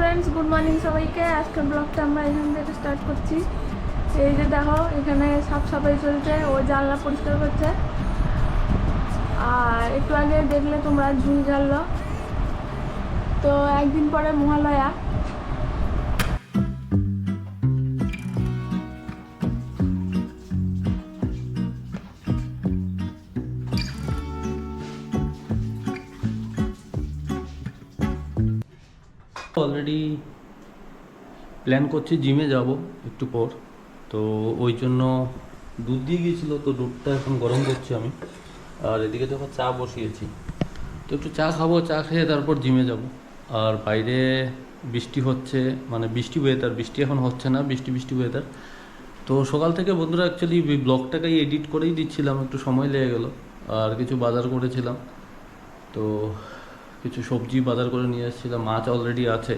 Friends good morning সবাইকে আজকের ব্লগটা আমরা এখান থেকে স্টার্ট করছি। এই যে দেখো এখানে সাফ সাফাই চলছে, ও জানলা পরিষ্কার করছে। আর একটু আগে দেখলে তোমরা ঝুল জ্বাললো। তো একদিন পরে মহালয়া, অলরেডি প্ল্যান করছি জিমে যাব একটু পর। তো ওই জন্য দুধ দিয়ে গিয়েছিলো, তো দুধটা এখন গরম করছি আমি। আর এদিকে দেখো চা বসিয়েছি, তো একটু চা খাবো, চা খেয়ে তারপর জিমে যাব। আর বাইরে বৃষ্টি হচ্ছে, মানে বৃষ্টি ওয়েদার, বৃষ্টি এখন হচ্ছে না, বৃষ্টি বৃষ্টি ওয়েদার। তো সকাল থেকে বন্ধুরা অ্যাকচুয়ালি ব্লগটাকে এডিট করেই দিচ্ছিলাম, একটু সময় লেগে গেলো। আর কিছু বাজার করেছিলাম, তো কিছু সবজি বাজার করে নিয়ে এসেছিলাম, মাছ অলরেডি আছে।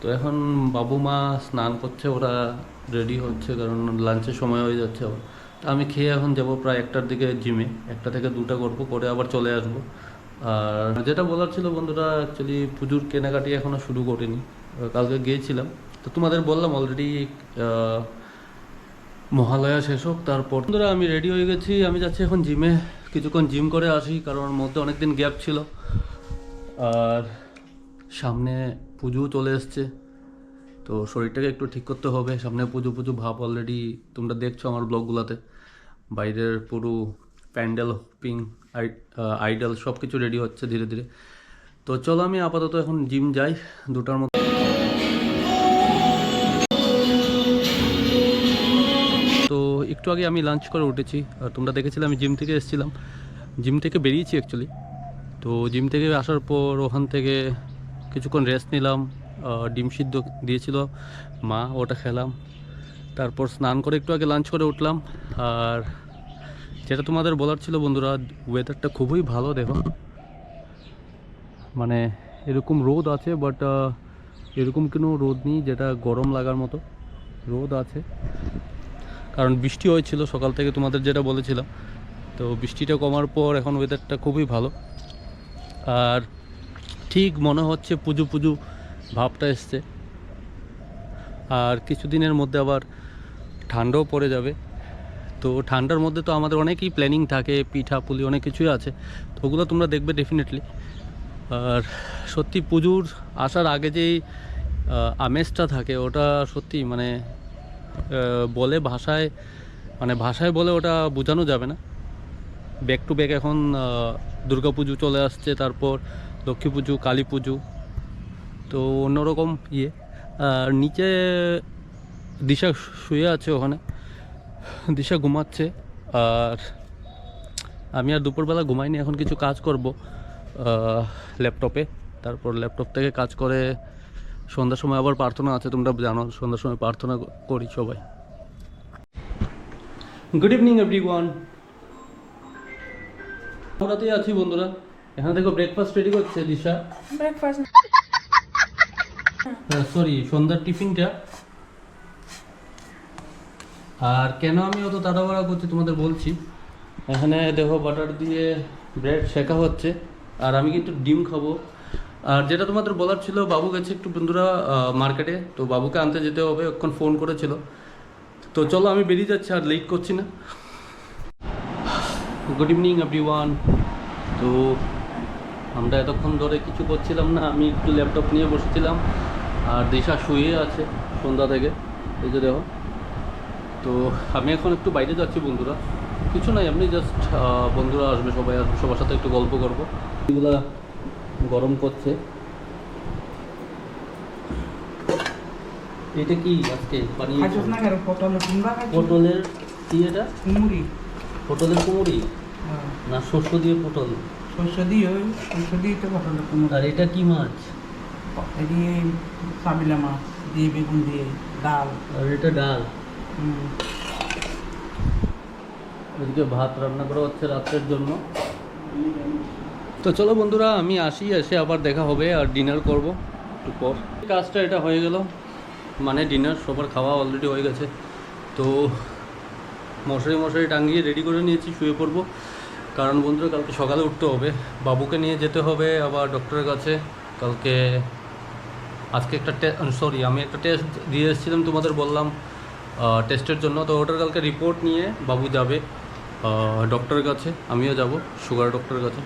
তো এখন বাবু মা স্নান করছে, ওরা রেডি হচ্ছে, কারণ লাঞ্চের সময় হয়ে যাচ্ছে। তো আমি খেয়ে এখন যাব প্রায় 1টার দিকে জিমে, 1টা থেকে 2টা করবো, করে আবার চলে আসবো। আর যেটা বলার ছিল বন্ধুরা, অ্যাকচুয়ালি পুজোর কেনাকাটি এখনও শুরু করিনি, কালকে গিয়েছিলাম। তো তোমাদের বললাম অলরেডি মহালয়া শেষ হোক তারপর। বন্ধুরা আমি রেডি হয়ে গেছি, আমি যাচ্ছি এখন জিমে, কিছুক্ষণ জিম করে আসি, কারণ ওর মধ্যে অনেক দিন গ্যাপ ছিল। আর সামনে পুজো চলে এসছে, তো শরীরটাকে একটু ঠিক করতে হবে। সামনে পুজো পুজো ভাব অলরেডি তোমরা দেখছো আমার ব্লগগুলোতে, বাইরের পুরো প্যান্ডেল পিং আইডল সব কিছু রেডি হচ্ছে ধীরে ধীরে। তো চলো আমি আপাতত এখন জিম যাই 2টার মতো। তো একটু আগে আমি লাঞ্চ করে উঠেছি, আর তোমরা দেখেছিলে আমি জিম থেকে এসেছিলাম, জিম থেকে বেরিয়েছি অ্যাকচুয়ালি। তো জিম থেকে আসার পর ওখান থেকে কিছুক্ষণ রেস্ট নিলাম, ডিম সিদ্ধ দিয়েছিল মা, ওটা খেলাম। তারপর স্নান করে একটু আগে লাঞ্চ করে উঠলাম। আর যেটা তোমাদের বলার ছিল বন্ধুরা, ওয়েদারটা খুবই ভালো, দেখো মানে এরকম রোদ আছে, বাট এরকম কোনো রোদ নেই যেটা গরম লাগার মতো, রোদ আছে। কারণ বৃষ্টি হয়েছিল সকাল থেকে, তোমাদের যেটা বলেছিলাম। তো বৃষ্টিটা কমার পর এখন ওয়েদারটা খুবই ভালো। আর ঠিক মনে হচ্ছে পুজো পুজো ভাবটা এসছে। আর কিছুদিনের মধ্যে আবার ঠান্ডাও পড়ে যাবে। তো ঠান্ডার মধ্যে তো আমাদের অনেকই প্ল্যানিং থাকে, পিঠা পুলি অনেক কিছুই আছে, তো ওগুলো তোমরা দেখবে ডেফিনেটলি। আর সত্যি পুজোর আসার আগে যেই আমেজটা থাকে, ওটা সত্যি মানে বলে ভাষায়, মানে ভাষায় বলে ওটা বোঝানো যাবে না। ব্যাক টু ব্যাক এখন দুর্গা পুজো চলে আসছে, তারপর লক্ষ্মী পুজো, কালী পুজো, তো অন্যরকম ইয়ে। আর নিচে দিশা শুয়ে আছে, ওখানে দিশা ঘুমাচ্ছে। আর আমি আর দুপুরবেলা ঘুমাইনি, এখন কিছু কাজ করব ল্যাপটপে। তারপর ল্যাপটপ থেকে কাজ করে সন্ধ্যার সময় আবার প্রার্থনা আছে, তোমরা জানো সন্ধ্যার সময় প্রার্থনা করি সবাই। গুড ইভিনিং এভরিওয়ান, আমরাতেই আছি বন্ধুরা। এখান থেকে ব্রেকফাস্ট রেডি করছে দিশা, ব্রেকফাস্ট সরি সন্ধ্যার টিফিনটা। আর কেন আমি অত তাড়াহুড়া করছি তোমাদের বলছি। এখানে দেখো বাটার দিয়ে ব্রেড শেখা হচ্ছে, আর আমি কিন্তু ডিম খাবো। আর যেটা তোমাদের বলার ছিল, বাবু গেছে একটু বন্ধুরা মার্কেটে, তো বাবুকে আনতে যেতে হবে, এখন ফোন করেছিল। তো চলো আমি বেরিয়ে যাচ্ছি, আর লেট করছি না। Good evening everyone. তো আমরা এতক্ষণ ধরে কিছু করছিলাম না, আমি একটু ল্যাপটপ নিয়ে বসেছিলাম, আর দিশা শুয়ে আছে সন্ধ্যা থেকে, এই যে দেখো। তো আমি এখন একটু বাইরে যাচ্ছি বন্ধুরা, কিছু নাই, এমনি জাস্ট বন্ধুরা আসবে, সবাই আসবে, সবার সাথে একটু গল্প করবো। এগুলা গরম করছে। এটা কি আজকে বানিয়েছো? পটলের কি এটা? কুমুরি। পটলের কুমুরি না শস্য দিয়ে পটল? ঔষধি তো ভালো রকম আর এটা কি মাছ? দিয়ে সাবিলা মাছ দিয়ে বেগুন দিয়ে ডাল। আর এটা ডাল। হুম। ওইদিকে ভাত রান্না করা হচ্ছে রাত্রের জন্য। তো চলো বন্ধুরা, আমি আসি, এসে আবার দেখা হবে আর ডিনার করব একটু পর। কাজটা এটা হয়ে গেল, মানে ডিনার সবার খাওয়া অলরেডি হয়ে গেছে। তো মশারি টাঙিয়ে রেডি করে নিয়েছি, শুয়ে পড়বো। কারণ বন্ধুরা কালকে সকালে উঠতে হবে, বাবুকে নিয়ে যেতে হবে আবার ডক্টরের কাছে কালকে। আজকে একটা আমি একটা টেস্ট দিয়ে এসেছিলাম, তোমাদের বললাম টেস্টের জন্য। তো ওটার কালকে রিপোর্ট নিয়ে বাবু যাবে ডক্টরের কাছে, আমিও যাব সুগার ডক্টরের কাছে।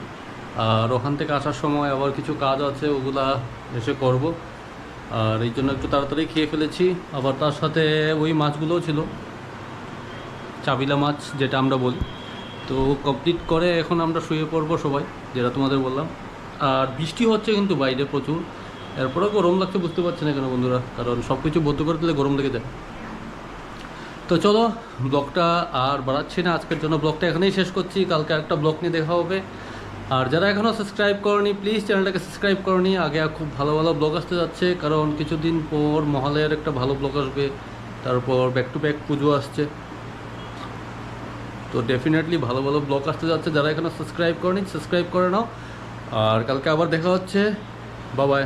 আর ওখান থেকে আসার সময় আবার কিছু কাজ আছে, ওগুলা এসে করব। আর এই জন্য একটু তাড়াতাড়ি খেয়ে ফেলেছি। আবার তার সাথে ওই মাছগুলোও ছিল, চাবিলা মাছ যেটা আমরা বলি। তো কমপ্লিট করে এখন আমরা শুয়ে পড়বো সবাই, যেটা তোমাদের বললাম। আর বৃষ্টি হচ্ছে কিন্তু বাইরে প্রচুর, এরপরেও গরম লাগছে, বুঝতে পারছি না কেন বন্ধুরা, কারণ সব কিছু বন্ধ করে দিলে গরম লেগে যায়। তো চলো ব্লগটা আর বাড়াচ্ছি না, আজকের জন্য ব্লগটা এখানেই শেষ করছি। কালকে একটা ব্লগ নিয়ে দেখা হবে। আর যারা এখনও সাবস্ক্রাইব করনি, প্লিজ চ্যানেলটাকে সাবস্ক্রাইব করনি। আগে খুব ভালো ভালো ব্লগ আসতে যাচ্ছে, কারণ কিছুদিন পর মহালয়ার একটা ভালো ব্লগ আসবে, তারপর ব্যাক টু ব্যাক পুজো আসছে। তো ডেফিনেটলি ভালো ভালো ব্লগ আসতে যাচ্ছে। যারা এখনও সাবস্ক্রাইব করনি, সাবস্ক্রাইব করে নাও। আর কালকে আবার দেখা হচ্ছে। Bye bye.